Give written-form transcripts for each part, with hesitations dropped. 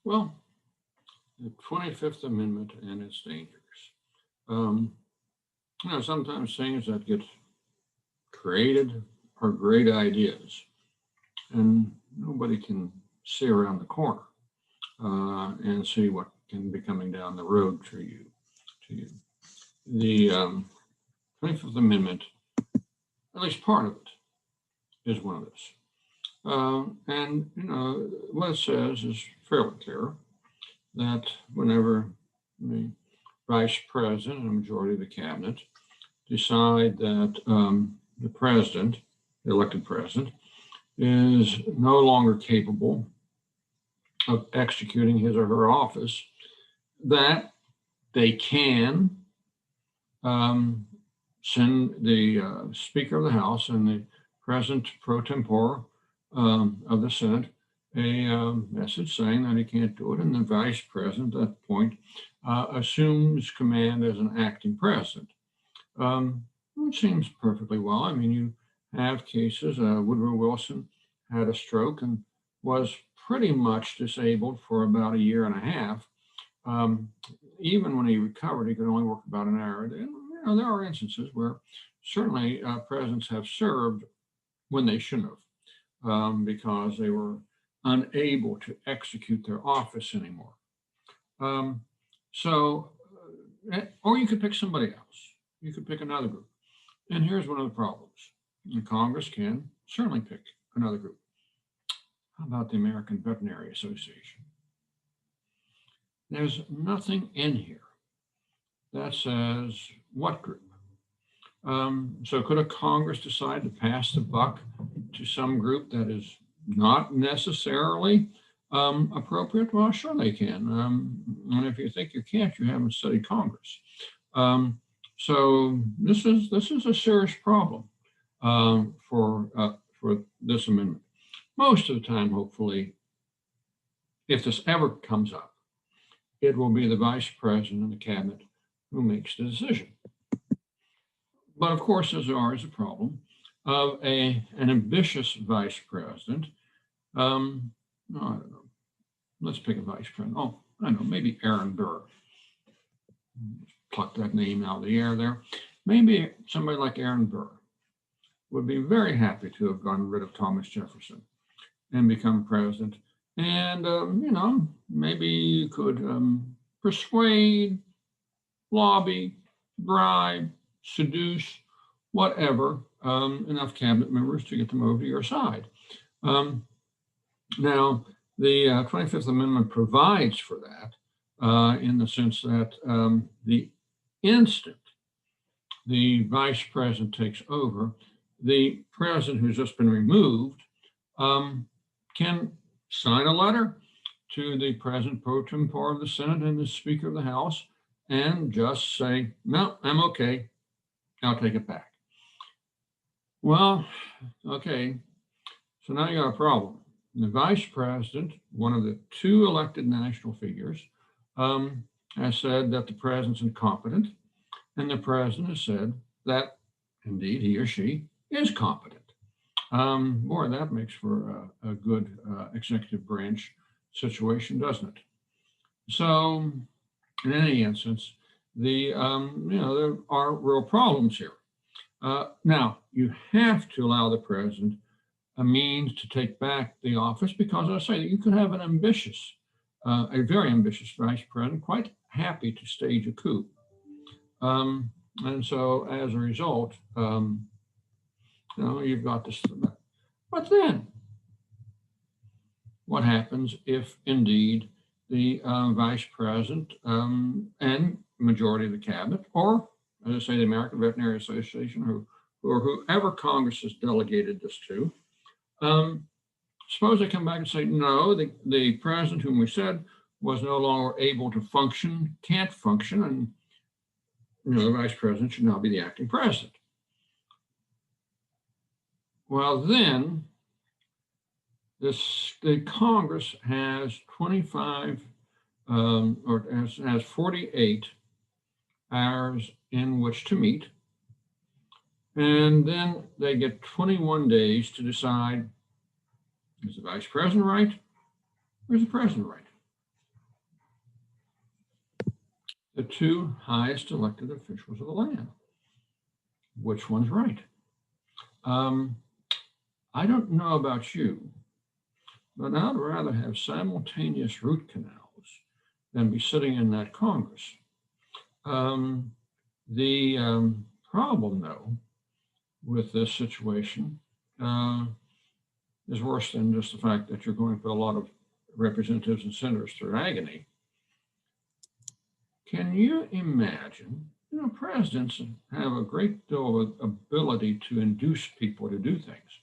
Well, the 25th Amendment and its dangers. Um, Sometimes things that get created are great ideas, and nobody can see around the corner and see what can be coming down the road to you. The 25th Amendment, at least part of it, is one of this. And what it says is fairly clear that whenever the vice president and a majority of the cabinet decide that the president, the elected president, is no longer capable of executing his or her office, that they can send the Speaker of the House and the President pro tempore of the Senate a message saying that he can't do it, and the Vice President at that point assumes command as an acting president. Which seems perfectly well. I mean, you have cases. Woodrow Wilson had a stroke and was pretty much disabled for about a year and a half. Even when he recovered, he could only work about an hour. And there are instances where certainly presidents have served when they shouldn't have, because they were unable to execute their office anymore. Or you could pick somebody else. You could pick another group. And here's one of the problems. Congress can certainly pick another group. How about the American Veterinary Association? There's nothing in here that says what group. So could a Congress decide to pass the buck to some group that is not necessarily appropriate? Well, sure they can. And if you think you can't, you haven't studied Congress. So this is a serious problem for this amendment. Most of the time, hopefully, if this ever comes up, it will be the vice president and the cabinet who makes the decision. But of course, there's always a problem of an ambitious vice president. I don't know. Let's pick a vice president. Oh, I don't know, maybe Aaron Burr. Pluck that name out of the air there. Maybe somebody like Aaron Burr would be very happy to have gotten rid of Thomas Jefferson and become president. And, maybe you could persuade, lobby, bribe, seduce, whatever, enough cabinet members to get them over to your side. Now, the 25th Amendment provides for that in the sense that the instant the vice president takes over, the president who's just been removed can sign a letter to the president pro tempore of the Senate and the Speaker of the House and just say, no, I'm okay, I'll take it back. Well, okay, so now you got a problem. The vice president, one of the two elected national figures, has said that the president's incompetent, and the president has said that indeed he or she is competent. Boy, that makes for a good executive branch situation, doesn't it? So, in any instance, there are real problems here. Now, you have to allow the president a means to take back the office because, as I say, you could have a very ambitious vice president, quite happy to stage a coup. And so, as a result, you've got this. But then, what happens if indeed the vice president and majority of the cabinet, or as I say, the American Veterinary Association, or whoever Congress has delegated this to, suppose they come back and say, no, the president whom we said was no longer able to function, can't function, and the vice president should now be the acting president. Well, then the Congress has 25 or has 48 hours in which to meet, and then they get 21 days to decide, is the vice president right or is the president right? the two highest elected officials of the land. Which one's right? I don't know about you, but I'd rather have simultaneous root canals than be sitting in that Congress. The problem, though, with this situation is worse than just the fact that you're going to put a lot of representatives and senators through agony. Can you imagine? Presidents have a great deal of ability to induce people to do things.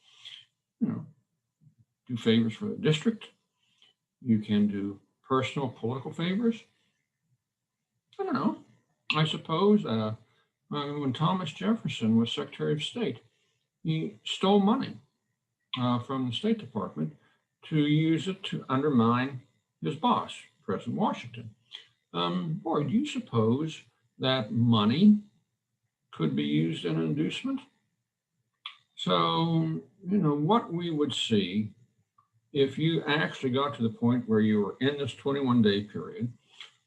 Do favors for the district. You can do personal political favors. I don't know. I suppose when Thomas Jefferson was Secretary of State, he stole money from the State Department to use it to undermine his boss, President Washington. Boy, do you suppose that money could be used in an inducement? So, what we would see if you actually got to the point where you were in this 21-day period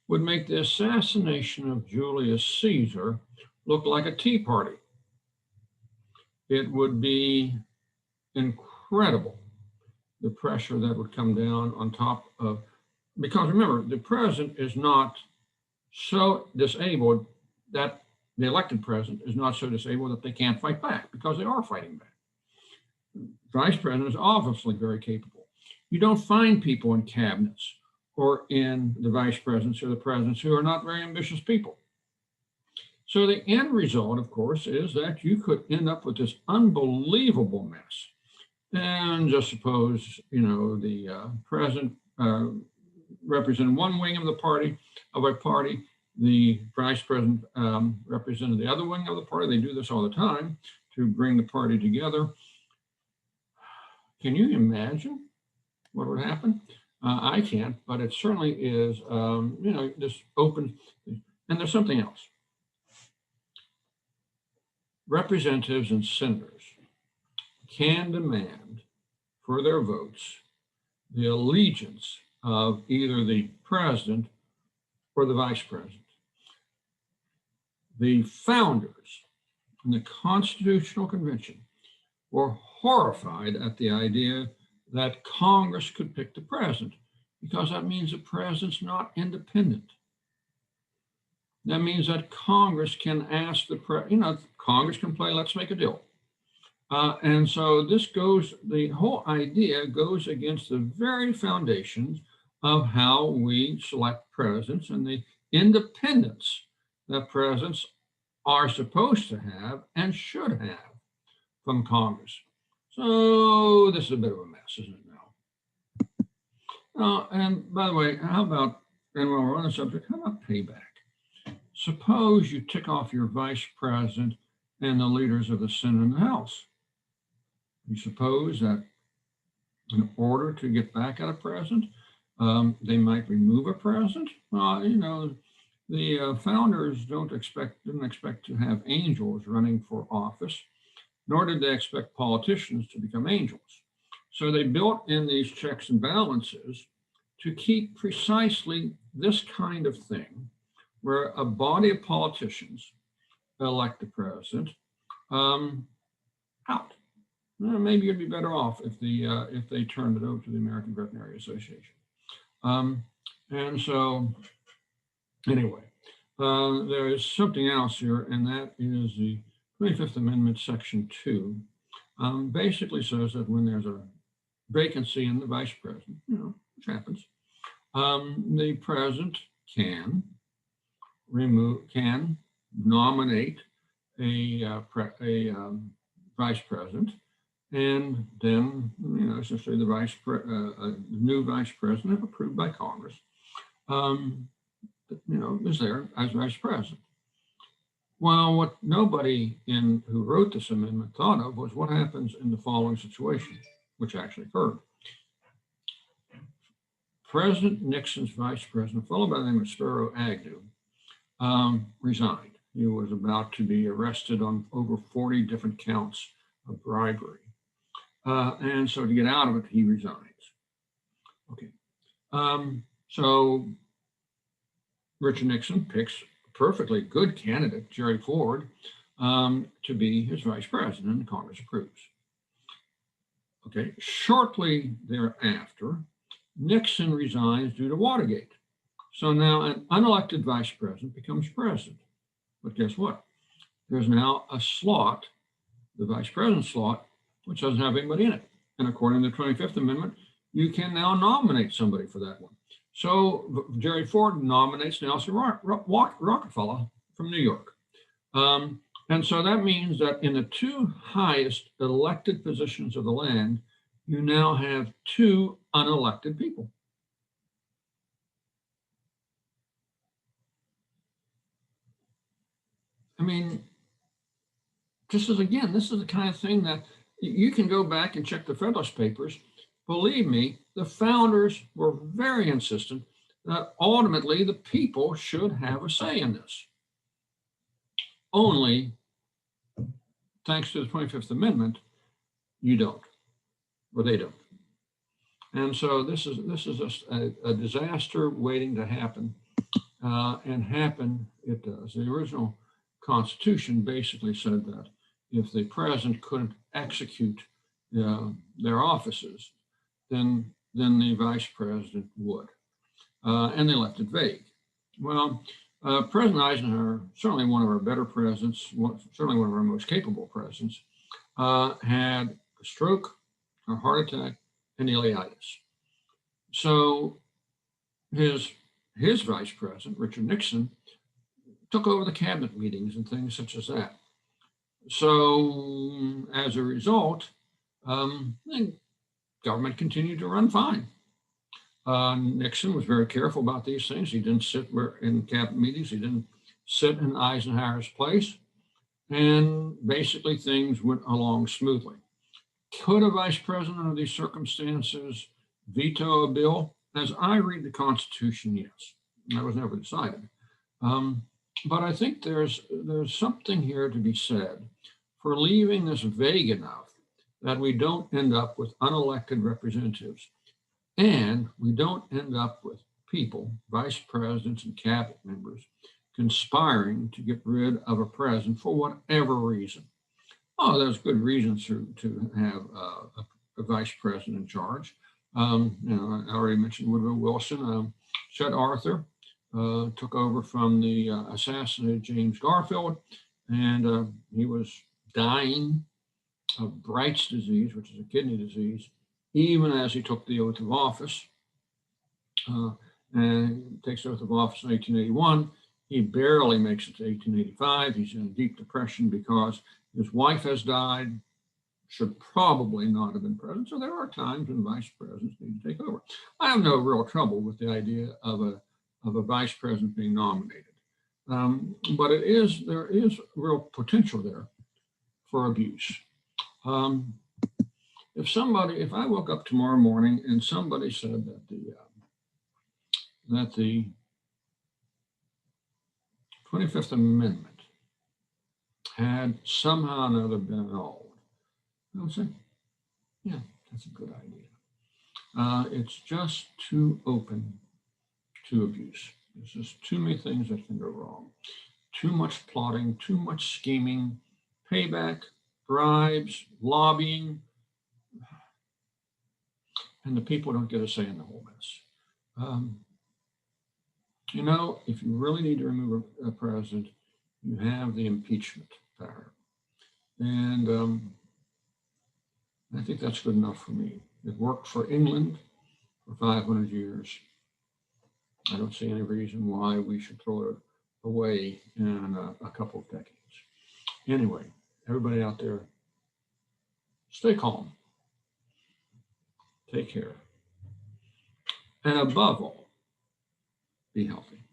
would make the assassination of Julius Caesar look like a tea party. It would be incredible, the pressure that would come down on top of, because remember, the president is not so disabled that the elected president is not so disabled that they can't fight back, because they are fighting back. Vice president is obviously very capable. You don't find people in cabinets or in the vice presidents or the presidents who are not very ambitious people. So the end result, of course, is that you could end up with this unbelievable mess. And just suppose, the president represented one wing of a party, the vice president represented the other wing of the party. They do this all the time to bring the party together. Can you imagine what would happen? I can't, but it certainly is, this open. And there's something else. Representatives and senators can demand for their votes the allegiance of either the president or the vice president. The founders in the Constitutional Convention were horrified at the idea that Congress could pick the president, because that means the president's not independent. That means that Congress can ask Congress can play, let's make a deal. And so the whole idea goes against the very foundations of how we select presidents and the independence that presidents are supposed to have and should have from Congress. So this is a bit of a mess, isn't it now? And by the way, how about, and while we're on the subject, how about payback? Suppose you tick off your vice president and the leaders of the Senate and the House. You suppose that in order to get back at a president, they might remove a president? The founders didn't expect to have angels running for office, nor did they expect politicians to become angels. So they built in these checks and balances to keep precisely this kind of thing, where a body of politicians elect the president out. Maybe you'd be better off if they turned it over to the American Veterinary Association. And so, anyway, there is something else here, and that is the 25th Amendment, Section 2, basically says that when there's a vacancy in the vice president, which happens, the president can nominate a vice president, and then essentially the new vice president, approved by Congress, is there as vice president. Well, what nobody who wrote this amendment thought of was what happens in the following situation, which actually occurred. President Nixon's vice president, a fellow by the name of Spiro Agnew, resigned. He was about to be arrested on over 40 different counts of bribery. And so to get out of it, he resigns. Okay. So Richard Nixon picks perfectly good candidate, Jerry Ford, to be his vice president, and Congress approves. Okay, shortly thereafter, Nixon resigns due to Watergate. So now an unelected vice president becomes president. But guess what? There's now a slot, the vice president slot, which doesn't have anybody in it. And according to the 25th Amendment, you can now nominate somebody for that one. So Jerry Ford nominates Nelson Rockefeller from New York. And so that means that in the two highest elected positions of the land, you now have two unelected people. I mean, this is the kind of thing that you can go back and check the Federalist Papers. Believe me, the founders were very insistent that ultimately the people should have a say in this. Only, thanks to the 25th Amendment, you don't, or they don't. And so this is just a disaster waiting to happen, and happen it does. The original Constitution basically said that if the president couldn't execute their offices, then the vice president would, and they left it vague. Well, President Eisenhower, certainly one of our better presidents, certainly one of our most capable presidents, had a stroke, a heart attack, and ileitis. So his vice president, Richard Nixon, took over the cabinet meetings and things such as that. So as a result, the government continued to run fine. Nixon was very careful about these things. He didn't sit in cabinet meetings. He didn't sit in Eisenhower's place. And basically things went along smoothly. Could a vice president under these circumstances veto a bill? As I read the Constitution, yes. That was never decided. But I think there's something here to be said for leaving this vague enough that we don't end up with unelected representatives, and we don't end up with people, vice presidents and cabinet members, conspiring to get rid of a president for whatever reason. Oh, there's good reasons to have a vice president in charge. I already mentioned Woodrow Wilson. Chet Arthur took over from the assassinated James Garfield, and he was dying of Bright's disease, which is a kidney disease, even as he took the oath of office. And takes the oath of office in 1881. He barely makes it to 1885. He's in a deep depression because his wife has died, should probably not have been president. So there are times when vice presidents need to take over. I have no real trouble with the idea of a vice president being nominated. But there is real potential there for abuse. If I woke up tomorrow morning and somebody said that the 25th Amendment had somehow or another been annulled, I would say, yeah, that's a good idea. It's just too open to abuse. There's just too many things that can go wrong. Too much plotting, too much scheming, payback, bribes, lobbying, and the people don't get a say in the whole mess. If you really need to remove a president, you have the impeachment power. And I think that's good enough for me. It worked for England for 500 years. I don't see any reason why we should throw it away in a couple of decades. Anyway, everybody out there, stay calm. Take care. And above all, be healthy.